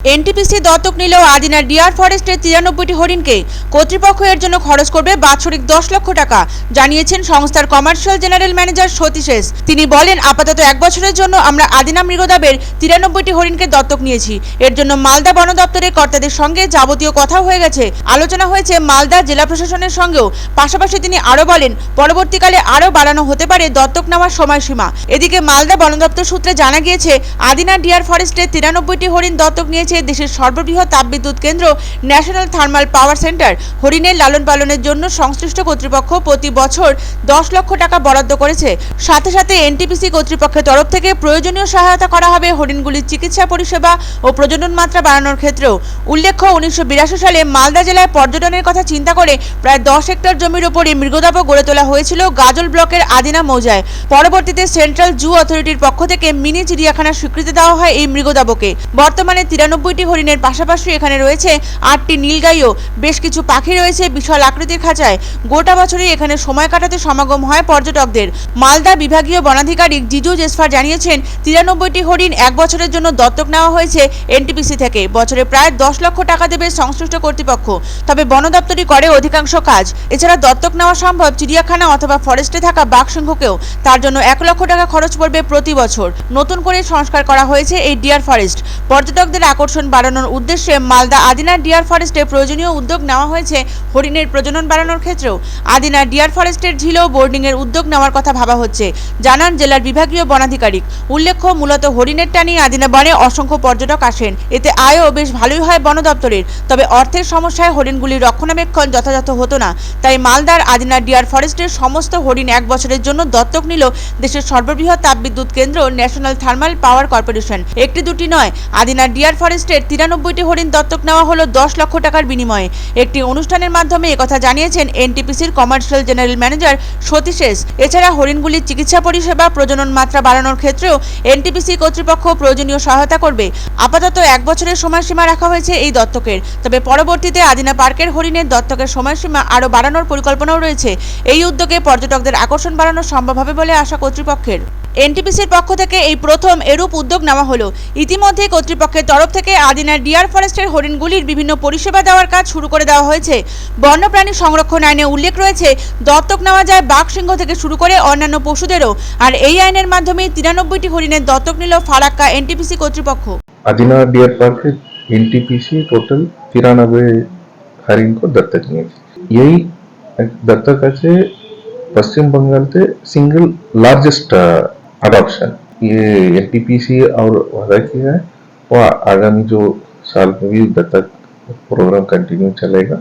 NTPC দত্তক নিলেও আদিনার deer ফরেস্টের 93টি হরিণকে কর্তৃপক্ষ এর জন্য খরচ করবে বাৎসরিক 10 লক্ষ টাকা জানিয়েছেন সংস্থার কমার্শিয়াল জেনারেল ম্যানেজার সতীশেষ। তিনি বলেন, আপাতত 1 বছরের জন্য আমরা আদিনা মৃগদাবের 93টি হরিণকে দত্তক নিয়েছি। এর জন্য মালদা বন দপ্তরের কর্তাদের সঙ্গে যাবতীয় কথা হয়ে গেছে, আলোচনা হয়েছে মালদা জেলা প্রশাসনের সঙ্গেও। পাশাপাশি তিনি আরও বলেন, পরবর্তীকালে আরও বাড়ানো হতে পারে দত্তক নেওয়ার সময়সীমা। এদিকে মালদা বন দপ্তর সূত্রে জানা গিয়েছে, আদিনা ডিয়ার ফরেস্টের 93টি হরিণ দত্তক নিয়েছে দেশের সর্ববৃহৎ তাপবিদ্যুৎ কেন্দ্র ন্যাশনাল থার্মাল পাওয়ার সেন্টার। হরিণের লালন পালনের জন্য সংশ্লিষ্ট কর্তৃপক্ষ প্রতি বছর 10 লক্ষ টাকা বরাদ্দ করেছে। সাথে সাথে এনটিপিসি কর্তৃপক্ষের তরফ থেকে প্রয়োজনীয় সহায়তা করা হবে হরিণগুলির চিকিৎসা পরিষেবা ও প্রজনন মাত্রা বাড়ানোর ক্ষেত্রেও। উল্লেখ্য, 1982 সালে মালদা জেলায় পর্যটনের কথা চিন্তা করে প্রায় 10 হেক্টর জমির ওপরে মৃগদাবও গড়ে তোলা হয়েছিল গাজল ব্লকের আদিনা মৌজায়। পরবর্তীতে সেন্ট্রাল জু অথরিটির পক্ষ থেকে মিনি চিড়িয়াখানার স্বীকৃতি দেওয়া হয় এই মৃগদাবকে। বর্তমানে 93টি হরিণের পাশাপাশি এখানে রয়েছে 8টি নীলগাই ও বেশ কিছু পাখি রয়েছে বিশাল আকৃতির খাঁচায়। গোটা বছরই এখানে সময় কাটাতে সমাগম হয় পর্যটকদের। মালদা বিভাগীয় বনাধিকারিক জিজু জেসফার জানিয়েছেন, 93টি হরিণ 1 বছরের জন্য দত্তক নেওয়া হয়েছে এনটিপিসি থেকে। বছরে প্রায় 10 লক্ষ টাকা দেবে সংশ্লিষ্ট কর্তৃপক্ষ। তবে বন দপ্তরই করে অধিকাংশ কাজ। এছাড়া দত্তক নেওয়া সম্ভব চিড়িয়াখানা অথবা ফরেস্টে থাকা বাঘ সিংহকেও। তার জন্য 1 লক্ষ টাকা খরচ পড়বে প্রতি বছর। নতুন করে সংস্কার করা হয়েছে এই ডিয়ার ফরেস্ট। পর্যটকদের আকর্ষণ বাড়ানোর উদ্দেশ্যে মালদা আদিনা ডিয়ার ফরেস্টে প্রয়োজনীয় উদ্যোগ নেওয়া হয়েছে হরিণের প্রজনন বাড়ানোর ক্ষেত্রেও। আদিনা ডিয়ার ফরেস্টের ঝিলেও বোর্ডিং এর উদ্যোগ নেওয়ার কথা ভাবা হচ্ছে, জানান জেলার বিভাগীয় বনাধিকারিক। উল্লেখ্য, মূলত হরিণের টানি আদিনা বনে অসংখ্য পর্যটক আসেন। এতে আয়ও বেশ ভালোই হয় বন দপ্তরের। তবে অর্থের সমস্যায় হরিণগুলির রক্ষণাবেক্ষণ যথাযথ হতো না। তাই মালদার আদিনা ডিয়ার ফরেস্টের সমস্ত হরিণ 1 বছরের জন্য দত্তক নিল দেশের সর্ববৃহৎ তাপবিদ্যুৎ কেন্দ্র ন্যাশনাল থার্মাল পাওয়ার কর্পোরেশন। একটি দুটি নয়, আদিনা ডিয়ার ফরেস্টের 93টি হরিণ দত্তক নেওয়া হলো 10 লক্ষ টাকার বিনিময়ে। একটি অনুষ্ঠানের মাধ্যমে একথা জানিয়েছেন এনটিপিসির কমার্শিয়াল জেনারেল ম্যানেজার সতীশেষ। এছাড়া হরিণগুলির চিকিৎসা পরিষেবা প্রজনন মাত্রা বাড়ানোর ক্ষেত্রেও এনটিপিসি কর্তৃপক্ষ প্রয়োজনীয় সহায়তা করবে। আপাতত 1 বছরের সময়সীমা রাখা হয়েছে এই দত্তকের। তবে পরবর্তীতে আদিনা পার্কের হরিণের দত্তকের সময়সীমা আরও বাড়ানোর পরিকল্পনাও রয়েছে। এই উদ্যোগে পর্যটকদের আকর্ষণ বাড়ানো সম্ভব হবে বলে আশা কর্তৃপক্ষের। এনটিপিসির পক্ষ থেকে এই প্রথম এরূপ উদ্যোগ নেওয়া হলো। ইতিমধ্যে কর্তৃপক্ষের তরফ থেকে আদিনার ডিয়ার ফরেস্টের হরিণগুলির বিভিন্ন পরিষেবা দেওয়ার কাজ শুরু করে দেওয়া হয়েছে। বন্যপ্রাণী সংরক্ষণ আইনে উল্লেখ রয়েছে, দত্তক নেওয়া যায় বাঘ সিংহ থেকে শুরু করে অন্যান্য পশুদেরও। আর এই আইনের মাধ্যমে 93টি হরিণের দত্তক নিল ফারাক্কা এনটিপিসি কর্তৃপক্ষ। আদিনা ডিয়ার পার্কে एनटीपीसी टोटल 93 हरिण को दत्तक लिए। यही दत्तक से पश्चिम बंगाल से सिंगल लार्जेस्ट अडॉप्शन ये एनटीपीसी और वादा किया है। और आगामी जो साल में भी दत्तक प्रोग्राम कंटिन्यू चलेगा।